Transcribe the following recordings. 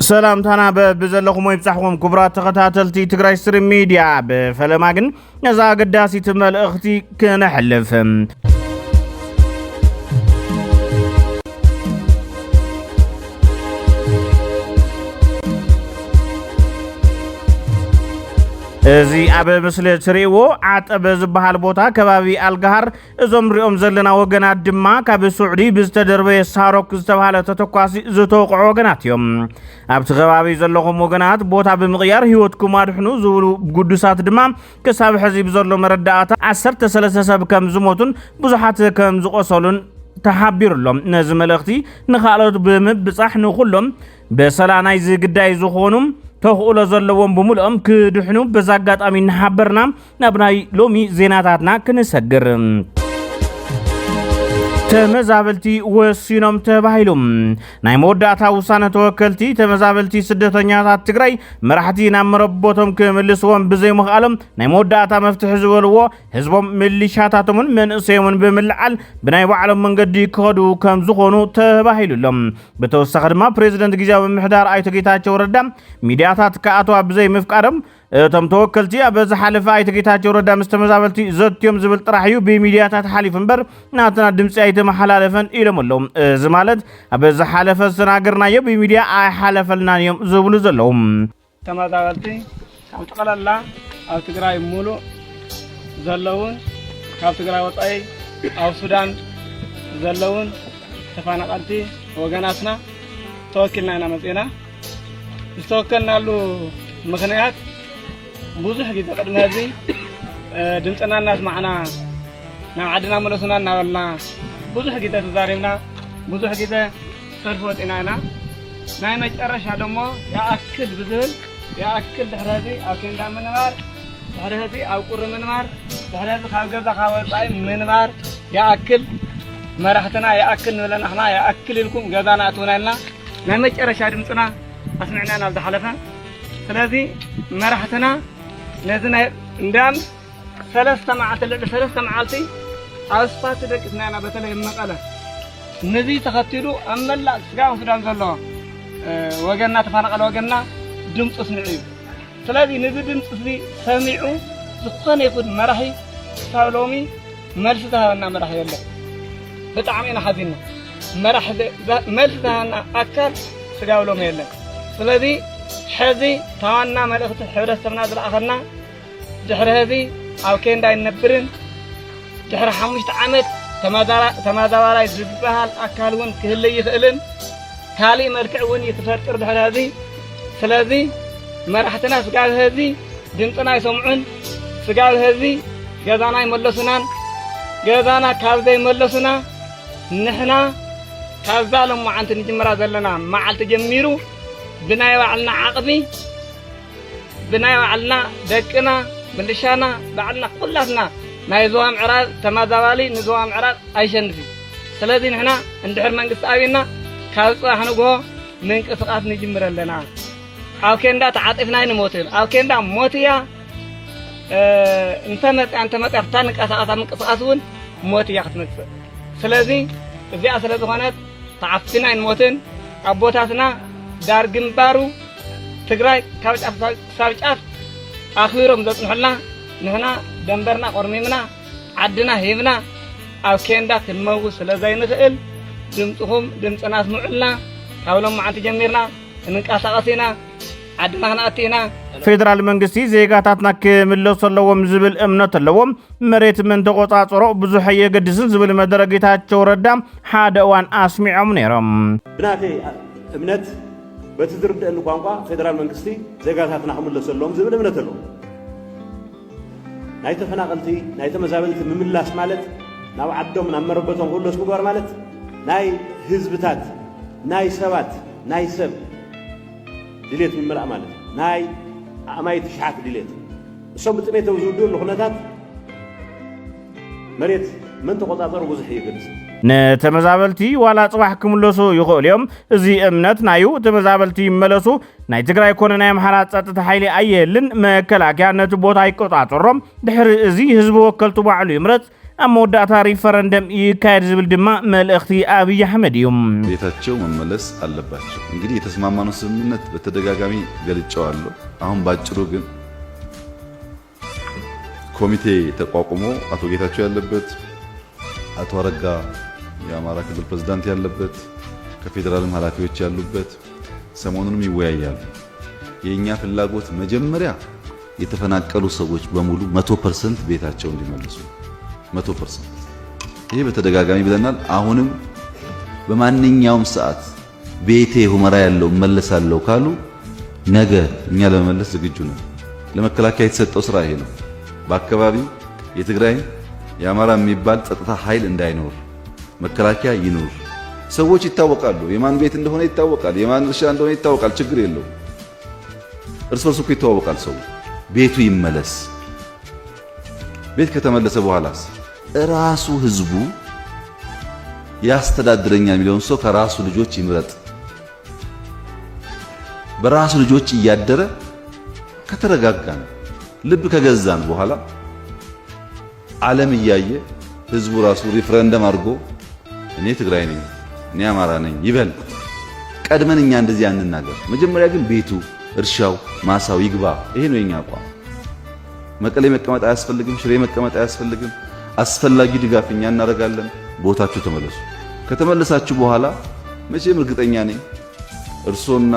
سلام تانا بزلخم ويبصحكم كبرات تخاتلتي تግራይ ስትሪም ሚዲያ በፈለማግን ነዛ ገዳሲ ተመልእኽቲ ከነሐልፍ እዚ አበ ምስሊ ትሪዎ ዓጠበ ዝበሃል ቦታ ከባቢ አልጋሃር እዞም ሪኦም ዘለና ወገናት ድማ ካብ ሱዑዲ ብዝተደርበየ ሳሮክ ዝተባሃለ ተተኳሲ ዝተወቅዑ ወገናት እዮም ኣብቲ ከባቢ ዘለኹም ወገናት ቦታ ብምቕያር ህይወትኩም አድሕኑ ዝብሉ ጉዱሳት ድማ ክሳብ ሕዚ ብዘሎ መረዳእታ 13 ሰብ ከም ዝሞቱን ብዙሓት ከም ዝቆሰሉን ተሓቢሩሎም ነዚ መልእኽቲ ንኻልኦት ብምብጻሕ ንኹሎም በሰላናይ ዝግዳይ ዝኾኑም ተኽእሎ ዘለዎም ብምልኦም ክድሕኑ በዛጋጣሚ ንሓበርና ናብ ናይ ሎሚ ዜናታትና ክንሰግር ተመዛበልቲ ወሲኖም ተባሂሎም ናይ መወዳእታ ውሳነ ተወከልቲ ተመዛበልቲ ስደተኛታት ትግራይ መራሕቲ ናብ መረቦቶም ክምልስዎም ብዘይ ምኽኣሎም ናይ መወዳእታ መፍትሒ ዝበልዎ ህዝቦም ሚሊሻታቶምን መንእሰዮምን ብምልዓል ብናይ ባዕሎም መንገዲ ክኸዱ ከም ዝኾኑ ተባሂሉሎም ብተወሳኺ ድማ ፕሬዝደንት ጊዜያዊ ምምሕዳር ኣይቶ ጌታቸው ረዳ ሚድያታት ከኣትዋ ብዘይ ምፍቃዶም እቶም ተወከልቲ ኣብ ዝሓለፈ ኣይቶ ጌታቸው ረዳ ምስ ተመዛበልቲ ዘትዮም ዝብል ጥራሕ እዩ ብሚድያታት ሓሊፍ እምበር ናትና ድምፂ ኣይተመሓላለፈን ኢሎም ኣለዎም እዚ ማለት ኣብ ዝሓለፈ ዝናገርናዮ ብሚድያ ኣይሓለፈልናን እዮም ዝብሉ ዘለዎም ተመዛበልቲ ኣብ ጠቕላላ ኣብ ትግራይ ሙሉእ ዘለውን ካብ ትግራይ ወፃኢ ኣብ ሱዳን ዘለውን ተፈናቀልቲ ወገናትና ተወኪልና ኢና መፅና ዝተወከልናሉ ምክንያት ብዙሕ ግዜ ቅድሚ ሕዚ ድምፅና እናስማዕና ናብ ዓድና መለሱና እናበልና ብዙሕ ግዜ ተዛሪብና ብዙሕ ግዜ ሰልፊ ወፂና ኢና ናይ መጨረሻ ደሞ ያኣክል ብዝብል ያኣክል ድሕሪ ሕዚ ኣብ ኬንዳ ምንባር ድሕሪ ሕዚ ኣብ ቁሪ ምንባር ድሕሪ ሕዚ ካብ ገዛ ካብ ወፃኢ ምንባር ያኣክል መራሕትና ያኣክል ንብለና ኽና ያኣክል ኢልኩም ገዛና ኣትውና ኢልና ናይ መጨረሻ ድምፅና ኣስሚዕና ናብ ዝሓለፈ ስለዚ መራሕትና ነዝና እንዳም ሰለስተ መዓልቲ ኣስፋልት ደቂስና ኢና በተለይ መቐለ ነዚ ተኸቲሉ ኣብ መላእ ስጋው ሱዳን ዘሎ ወገንና ተፈናቀለ ወገንና ድምፁ ስምዑ እዩ ስለዚ ነዚ ድምፂ እዚ ሰሚዑ ዝኾነ ይኹን መራሒ ክሳብ ሎሚ መልሲ ዝሃበና መራሒ የለን ብጣዕሚ ኢና ሓዚና መራሒ መልሲ ዝሃበና ኣካል ስጋው ሎሚ የለን ስለዚ ሕዚ ታዋና መልእኽቲ ሕብረተሰብና ዝለኣኸና ድሕሪ ሕዚ ኣብ ኬንዳ ይነብርን ድሕሪ 5 ዓመት ተመዛባላይ ዝበሃል ኣካል እውን ክህለ ይኽእልን ካሊእ መልክዕ እውን ይትፈጥር ድሕሪ ሕዚ ስለዚ መራሕትና ስጋብ ሕዚ ድምፅና ይሰምዑን ስጋብ ሕዚ ገዛና ይመለሱናን ገዛና ካብ ዘይመለሱና ንሕና ካብዛ ሎማዓንቲ ንጅምራ ዘለና መዓልቲ ጀሚሩ ብናይ ባዕልና ዓቕሚ ብናይ ባዕልና ደቅና ምልሻና ባዕልና ኩላትና ናይ ዞባ ምዕራብ ተመዛባሊ ንዞባ ምዕራብ ኣይሸንፊ ስለዚ ንሕና እንድሕር መንግስቲ ኣብና ካብ ፅባሕ ንግሆ ምንቅስቃስ ንጅምር ኣለና ኣብ ኬንዳ ተዓጢፍና ንሞትን ኣብ ኬንዳ ሞትያ እንተመፅያ ፍታ ንቀሳቀሳ ምንቅስቃስ እውን ሞትያ ክትመፅእ ስለዚ እዚኣ ስለ ዝኾነት ተዓፊና ንሞትን ኣቦታትና ዳር ግንባሩ ትግራይ ካብ ጫፍ ክሳብ ጫፍ ኣኽቢሮም ዘፅንሑልና ንሕና ደንበርና ቆርሚምና ዓድና ሂብና ኣብ ኬንዳ ክንመውት ስለዘይንኽእል ድምፅኹም ድምፅና ስምዑልና ካብ ሎማዓንቲ ጀሚርና እንንቀሳቐስ ኢና ዓድና ክንኣቱ ኢና ፌደራል መንግስቲ ዜጋታትና ክምለሱ ኣለዎም ዝብል እምነት ኣለዎም መሬት ምን ተቆፃፅሮ ብዙሕ የገድስን ዝብል መደረ ጌታቸው ረዳ ሓደ እዋን ኣስሚዖም ነይሮም ብናተይ እምነት በትዝርደአሉ ቋንቋ ፌደራል መንግስቲ ዜጋታትና ክምለሱ ኣለዎም ዝብል እምነት ኣለዎ ናይ ተፈናቀልቲ ናይ ተመዛበልቲ ምምላስ ማለት ናብ ዓዶም ናብ መረበቶም ክምለሱ ምግባር ማለት ናይ ህዝብታት ናይ ሰባት ናይ ሰብ ድሌት ምምላእ ማለት ናይ ኣማይቲ ሽሓት ድሌት እሶም ብጥሜት ዝውድሉ ኩነታት መሬት ምን ተቆፃፀሩ ብዙሕ ይገድስ ነተመዛበልቲ ዋላ ጽባሕ ክምለሱ ይኽእሉ እዮም እዚ እምነት ናዩ ተመዛበልቲ ይመለሱ ናይ ትግራይ ኮነ ናይ ኣምሓራ ጸጥታ ሓይሊ ኣየልን መከላከያ ነቲ ቦታ ይቆፃፀሮም ድሕሪ እዚ ህዝቢ ወከልቱ ባዕሉ ይምረጽ አመወዳታ ሪፈረንደም ይካሄድ ዝብል ድማ መልእኽቲ አብይ አህመድ እዮም ቤታቸው መመለስ አለባቸው። እንግዲህ የተስማማነው ስምምነት በተደጋጋሚ ገልጫዋለሁ። አሁን ባጭሩ ግን ኮሚቴ ተቋቁሞ አቶ ጌታቸው ያለበት፣ አቶ አረጋ የአማራ ክልል ፕሬዝዳንት ያለበት፣ ከፌደራልም ኃላፊዎች ያሉበት ሰሞኑንም ይወያያሉ። የኛ ፍላጎት መጀመሪያ የተፈናቀሉ ሰዎች በሙሉ 100% ቤታቸው እንዲመለሱ 100%። ይሄ በተደጋጋሚ ብለናል። አሁንም በማንኛውም ሰዓት ቤቴ ሁመራ ያለው መለሳለሁ ካሉ ነገ እኛ ለመመለስ ዝግጁ ነን። ለመከላከያ የተሰጠው ስራ ይሄ ነው። በአካባቢው የትግራይ የአማራ የሚባል ጸጥታ ኃይል እንዳይኖር መከላከያ ይኖር። ሰዎች ይታወቃሉ። የማን ቤት እንደሆነ ይታወቃል። የማን እርሻ እንደሆነ ይታወቃል። ችግር የለው። እርስ በርሱ ይተዋወቃል። ሰው ቤቱ ይመለስ። ቤት ከተመለሰ በኋላስ ራሱ ህዝቡ ያስተዳድረኛል የሚለውን ሰው ከራሱ ልጆች ይምረጥ። በራሱ ልጆች እያደረ ከተረጋጋን ልብ ከገዛን በኋላ ዓለም እያየ ህዝቡ ራሱ ሪፈረንደም አድርጎ እኔ ትግራይ ነኝ እኔ አማራ ነኝ ይበል። ቀድመን እኛ እንደዚህ አንናገር። መጀመሪያ ግን ቤቱ እርሻው ማሳው ይግባ። ይሄ ነው የኛ አቋም። መቀሌ መቀመጥ አያስፈልግም። ሽሬ መቀመጥ አያስፈልግም። አስፈላጊ ድጋፍ እኛ እናደርጋለን። ቦታችሁ ተመለሱ። ከተመለሳችሁ በኋላ መቼም እርግጠኛ ነኝ እርሶና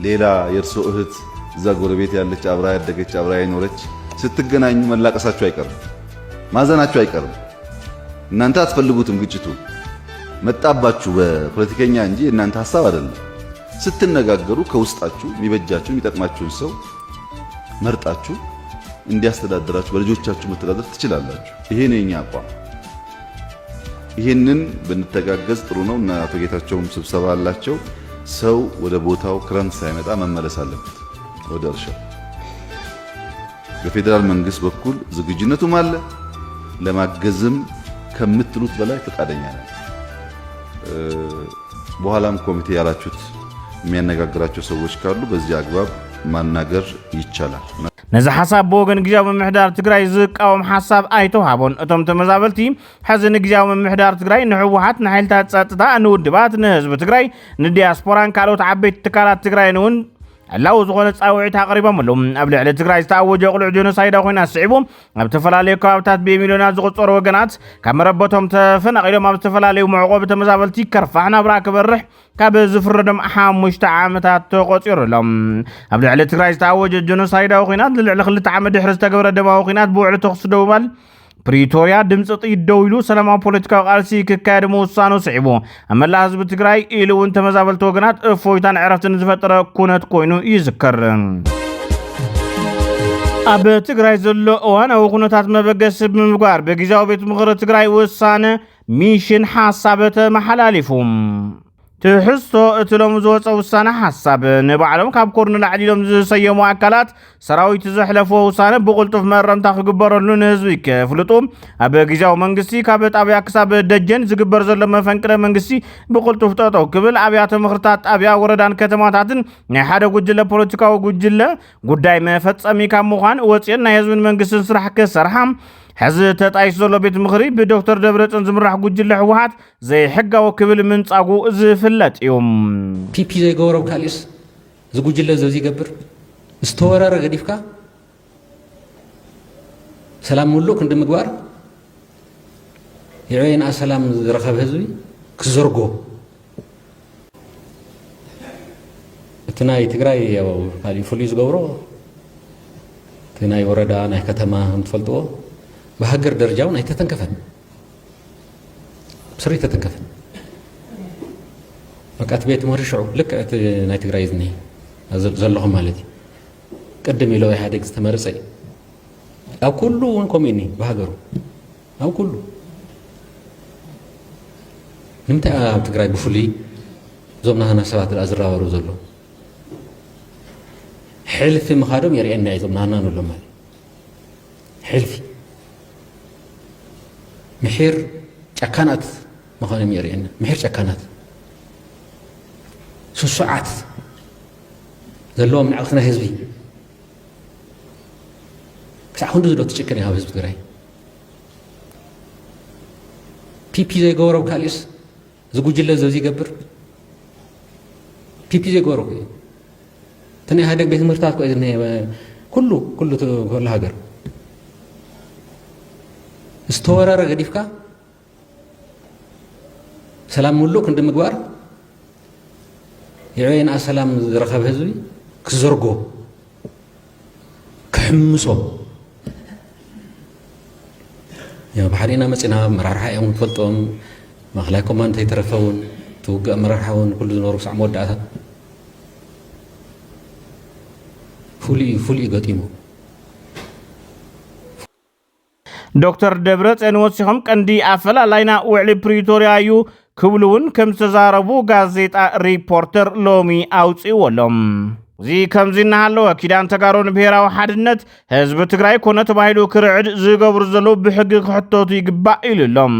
ሌላ የእርሶ እህት እዛ ጎረቤት ያለች አብራ ያደገች አብራ የኖረች ስትገናኙ መላቀሳችሁ አይቀርም፣ ማዘናችሁ አይቀርም። እናንተ አትፈልጉትም። ግጭቱ መጣባችሁ በፖለቲከኛ እንጂ እናንተ ሐሳብ አይደለም። ስትነጋገሩ ከውስጣችሁ የሚበጃችሁ የሚጠቅማችሁን ሰው መርጣችሁ እንዲያስተዳድራችሁ በልጆቻችሁ መተዳደር ትችላላችሁ። ይሄ ነው የኛ አቋም። ይሄንን ብንተጋገዝ ጥሩ ነው። እና አቶ ጌታቸውም ስብሰባ አላቸው። ሰው ወደ ቦታው ክረምት ሳይመጣ መመለስ አለበት ወደ እርሻው። በፌደራል መንግስት በኩል ዝግጁነቱም አለ። ለማገዝም ከምትሉት በላይ ፈቃደኛ ነን። በኋላም ኮሚቴ ያላችሁት የሚያነጋግራቸው ሰዎች ካሉ በዚህ አግባብ ማናገር ይቻላል። ነዚ ሓሳብ ብወገን ግዜያዊ ምምሕዳር ትግራይ ዝቃወም ሓሳብ ኣይተዋሃቦን። እቶም ተመዛበልቲ ሕዚ ንግዜያዊ ምምሕዳር ትግራይ ንሕወሓት ንሓይልታት ፀጥታ ንውድባት ንህዝቢ ትግራይ ንዲያስፖራን ካልኦት ዓበይቲ ትካላት ትግራይ እውን ዕላው ዝኾነ ፃውዒት ኣቕሪቦም ኣለዉ። ኣብ ልዕሊ ትግራይ ዝተኣወጀ ቁልዕ ጆኖሳይድ ኮይና ስዒቡ ኣብ ዝተፈላለዩ ከባብታት ብሚልዮናት ዝቑፀሩ ወገናት ካብ መረበቶም ተፈናቒሎም ኣብ ዝተፈላለዩ መዕቆቢ ተመዛበልቲ ከርፋሕ ናብራ ክበርሕ ካብ ዝፍረዶም 5 ዓመታት ተቆፂሩሎም። ኣብ ልዕሊ ትግራይ ዝተኣወጀ ጆኖሳይዳዊ ኩናት ልዕሊ 2 ዓመት ድሕሪ ዝተገብረ ደማዊ ኩናት ብውዕሊ ተኽሲ ደው ባል ፕሪቶሪያ ድምፂ ጥይት ደው ኢሉ ሰላማዊ ፖለቲካዊ ቃልሲ ክካየድ ምውሳኑ ስዒቡ ኣብ መላእ ህዝቢ ትግራይ ኢሉ እውን ተመዛበልቲ ወገናት እፎይታን ዕረፍትን ዝፈጠረ ኩነት ኮይኑ ይዝከር። ኣብ ትግራይ ዘሎ እዋናዊ ኩነታት መበገሲ ብምግባር ብግዜያዊ ቤት ምክሪ ትግራይ ውሳነ ሚሽን ሓሳብ ተመሓላሊፉ ትሕዝቶ እቲ ሎሚ ዝወፀ ውሳነ ሓሳብ ንባዕሎም ካብ ኮርኑ ላዕሊሎም ዝሰየሙ ኣካላት ሰራዊት ዘሕለፎ ውሳነ ብቁልጡፍ መረምታ ክግበረሉ ንህዝቢ ከፍልጡ ኣብ ግዜያዊ መንግስቲ ካብ ጣብያ ክሳብ ደጀን ዝግበር ዘሎ መፈንቅለ መንግስቲ ብቁልጡፍ ጠጠው ክብል ኣብያተ ምክርታት ጣብያ ወረዳን ከተማታትን ናይ ሓደ ጉጅለ ፖለቲካዊ ጉጅለ ጉዳይ መፈፀሚ ካብ ምዃን ወፅን ናይ ህዝብን መንግስትን ስራሕ ክሰርሓ ሕዚ ተጣይሱ ዘሎ ቤት ምክሪ ብዶክተር ደብረፅዮን ዝምራሕ ጉጅለ ሕወሓት ዘይሕጋዊ ክብል ምንፃጉ ዝፍለጥ እዩ። ፒፒ ዘይገበሮም ካልእስ ዝጉጅለ ዘዚ ይገብር ዝተወረረ ገዲፍካ ሰላም ሙሉእ ክንዲ ምግባር የዕቤና ሰላም ዝረኸብ ህዝቢ ክዘርጎ እቲ ናይ ትግራይ ካልእ ፍሉይ ዝገብሮ እቲ ናይ ወረዳ ናይ ከተማ እንትፈልጥዎ بهجر درجاون أي تتنكفن بصري تتنكفن وقت بيت مرشعو لك نايت غرايزني زلهم مالتي قدم يلو يحدق استمرصي او كله ونكم اني بهجرو او كله نمت تግራይ بفلي زومنا هنا سبات الازراورو زلو حلف مخادم يرينا زومنا هنا نلو مال حلفي محير ጨካናት መኾንም የርእየና محير ጨካናት ስሱዓት ዘለዎም ንዓቕትና ህዝቢ ክሳዕ ክንዱ ዝዶ ትጭክን ኢኻ ህዝቢ ትግራይ ፒፒ ዘይገበረው ካልስ ዝጉጅለ ዘዚ ይገብር ፒፒ ዘይገበረው ተነ ሃደግ ቤት ምርታት ቆይ ኩሉ ሀገር استورر غديفكا سلام ملوك عند مغبار يعين السلام رخب حزبي كزرغو كحمصو يا بحرينا مصنا مرارحا يوم تفلطون مخلاكم انت يترفون توقع مرارحاون كل نور سع مودعات فولي غتيمو دكتور دبرت وسخم قندي افلالاينا وعلي بريتوريا يو كبلون كم تزاربو غازيتا ريبورتر لومي اوصيولم زي كمزينا هالو كيدان تقارون بهراو حدنت حزب تግራይ ኮነ ተባሂሉ ክርዕድ ዝገብሩ ዘለው ብሕጊ ክሕተቱ ይግባእ ኢሉሎም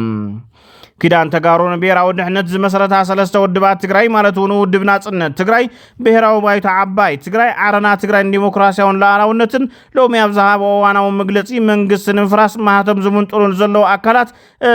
كيدان تقارون بيراو دحنت زمسرتا سلسته ودبات تግራይ ማለት ሆኖ ውድብ ናጽነት ትግራይ ብሔራዊ ባይታ ዓባይ ትግራይ ዓረና ትግራይ ዲሞክራሲያውን ላዕላውነትን ሎሚ ኣብዛሃበ ዋናው መግለጺ መንግስትን ፍራስ ማህተም ዝምንጥሩን ዘለው አካላት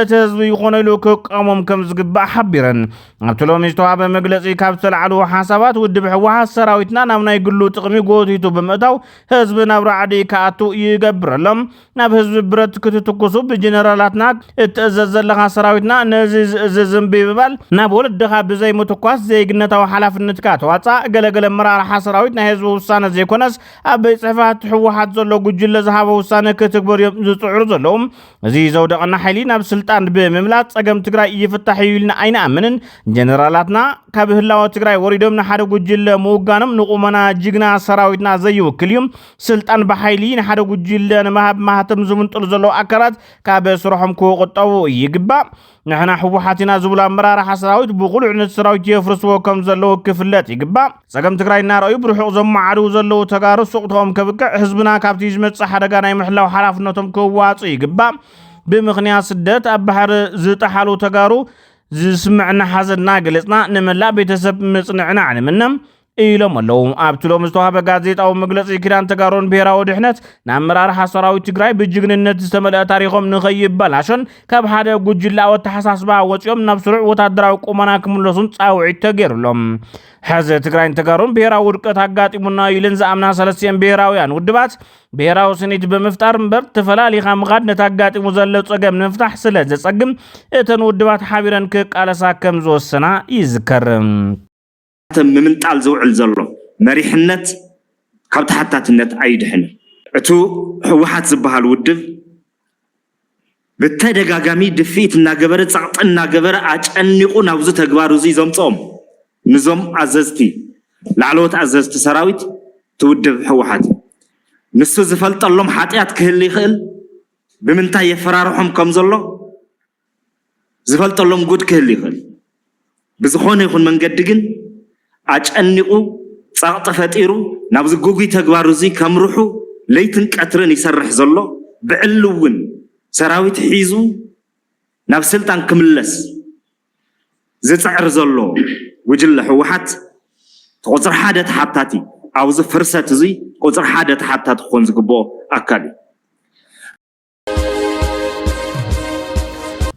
ተህዝብ ይኾነሉ ከቀሞም ከም ዝግባእ ሓቢረን ኣብተሎም ዝተዋበ መግለጺ ካብ ተልዓሉ ሓሳባት ውድብ ሕወሓት ሰራዊትና ናብ ናይ ግሉ ጥቕሚ ጎቲቱ ብምእታው ህዝብ ናብ ራዕዲ ካኣቱ ይገብረሎም ናብ ህዝብ ብረት ክትትኩሱ ብጀነራላትና እትእዘዝ ዘለኻ ሰራዊትና زنبي ببال نابول الدخا بزي متقواس زي قنتا وحلافنت كاتواتا قلقل مرار حسراويتنا هزو وسانة زي كوناس أبي صفات حوحات زلو قجل زهابا وسانة كتكبر يزطعر زلوهم زي زودقنا حيلين بسلطان بمملات أقام تقرأي يفتح يولنا أين أمنن جنرالاتنا كابه الله وتقرأي وريدومنا حدو قجل موغانم نقومنا جيقنا سراويتنا زي وكليوم سلطان بحيلين حدو قجل مهاتم زمن تلزلو أكرات كابه سروحهم كو قطاو يقبا نحن حوحاتنا زبلا مرار حسراويت بقلع نسراويت يفرسوا كم زلو كفلات يقبا سقم تقرأي نار يبرحوا زم عدو زلو تقارو سقطهم كبكع حزبنا كابتيج متصح دقانا يمحلو حلافنتهم كواتو يقبا بمغنيا سدات أبحر زتحالو تقارو زسمعنا حزدنا قلتنا نملا بيتسب مصنعنا عن منهم إيلم اللهم أبتلو مستوها بقازيت أو مقلص كيران تقارون بيرا ودحنت نامرار حصراوي تقراي بجغن النت استملأ تاريخهم نغيب بلاشن كاب حدا قجل وتحساس با وطيوم نبسرع وتدراو قمنا كملسون تاوعي تغير لهم حزة تقراين تقارون بيرا ودقت حقاتي منا يلنز أمنا سلسيان بيراويان ودبات بيراو سنيت بمفتار مبر تفلالي خامغاد نتاقاتي مزلو تقام نفتح سلازة تقام اتن ودبات حابيران كك على ساكم زو السنة يذكرم من تعال زوعل زلو مريحنت كابت حتى تنت عيدحن اتو حوحات زبها الودب بالتدقاقامي دفيت الناقبر تسعط الناقبر اجأنقو ناوزو تقبارو زي زمتهم نزوم عززتي لعلوت عززت سراويت تودب حوحات نسو زفلت اللهم حاتيات كهلي خيل بمنتا يفرارحهم كم زلو زفلت اللهم قد كهلي خيل بزخون يخون من قدقن أجأنقو صاغط فتيرو نابز قوقي تقبارو زي كامروحو ليتن كاترن يسرح زلو بعلوون سراويت حيزو ناب سلطان كملس زي تعر زلو وجل حوحات قصر حادة حاتاتي أو زي فرسات زي قصر حادة حاتات خونز قبو أكالي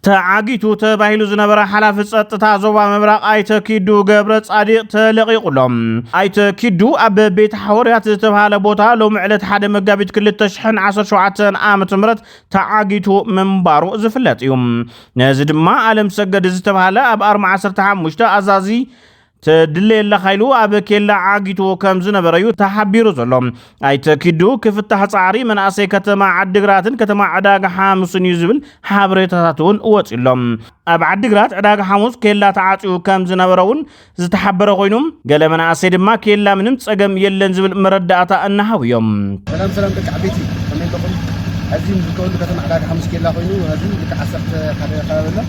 تعاقيتو تباهيلو زنبرا حلاف السطتا زوبا مبراق ايتا كيدو قبرت صادق تلقيقلهم ايتا كيدو اب بيت حوريات تبهال بوتا لو معلت حدا مقابيت كل تشحن 17 عامت مرت تعاقيتو منبارو زفلت يوم نازد ما عالم سجد زتبهال اب 14 ازازي تدلي لخيلو أبكيلا عاقيتو كم زنبريو تحبيرو زلوم أي تكيدو كفتح صعري من أسي كتما عدقراتن كتما عداق حامس نيزبل حابريتاتون واتلوم أب عدقرات عداق حامس كيلا تعاتيو كم زنبرون زتحبرو غينوم قال من أسي دما كيلا منم تساقم يلن زبل مرداتا أنهاو يوم سلام بك عبيتي كمين بقول هزين بكون كتما عداق حامس كيلا غينو هزين بك عسرت خلالنا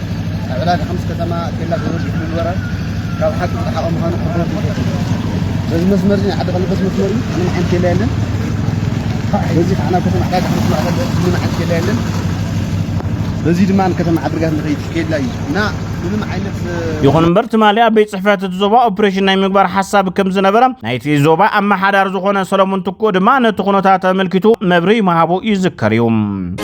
عداق حامس كتما كيلا غينو يحلو الورا كاب حق حقهم هان بس مسمرني حد قال بس مسمرني انا ما عندي ليلن بزيد انا كنت محتاج من عندي ليلن بزيد ما كتم عبرقات نخيت كيلا نا من عينت يخون برت مالي ابي صحفات الزوبا اوبريشن ناي مغبار حساب كم زنبره نايتي زوبا اما حدار زخونه سلمون تكو دما نتخونتا تملكتو مبري مهابو يذكريوم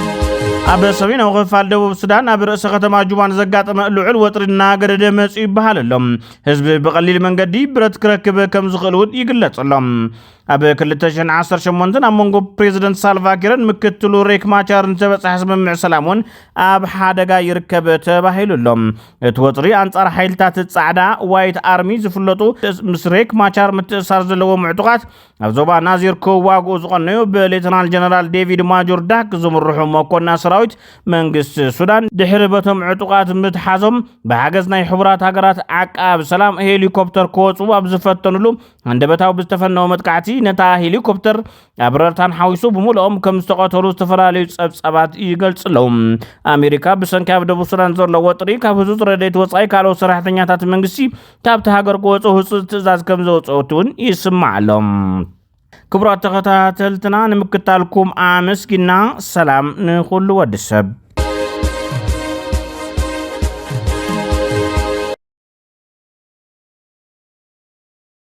أبو سبين أو غفال دبوب السودان أبو رئيس ختم جوان زقات مقلوع الوطر الناقر دمس يبهال اللهم حزب بقليل من قدي برد كركب كم زغلود يقلت اللهم أبو كل تشن عصر شمونتن أمونغو بريزيدنت سالفاكيرن مكتلو ريك ماچارن تبص حسب مع سلامون أب حادقا يركب تبهيل اللهم توطري أنصار حيلتات تصعدا وايت آرمي زفلطو مسريك ماچار متأسار زلو معتقات أبزوبا نازير كواغو زغنيو بليتنال جنرال ديفيد ماجور داك زمرحو موكونا سراويت منقس السودان دحربتهم عتقات متحازم بحاجز ناي حبرات هاقرات عقاب سلام هيليكوبتر كوصو أبزفتنلو عندبتاو بستفنو متقعتي نتا هيليكوبتر أبررتان حاويسو بمولهم كم استقاتلو استفراليو سبسابات يقلص لهم أمريكا بسنكاب دبو السودان زور لوطري كابوزوز رديت وصاي كالو سراحتنياتات منقسي كابت هاقر قوصو حصو تزاز كم زوصوتون يسمع لهم كبرات تغطاتلتنا نمكتالكم آمسكنا سلام نخلو ودسب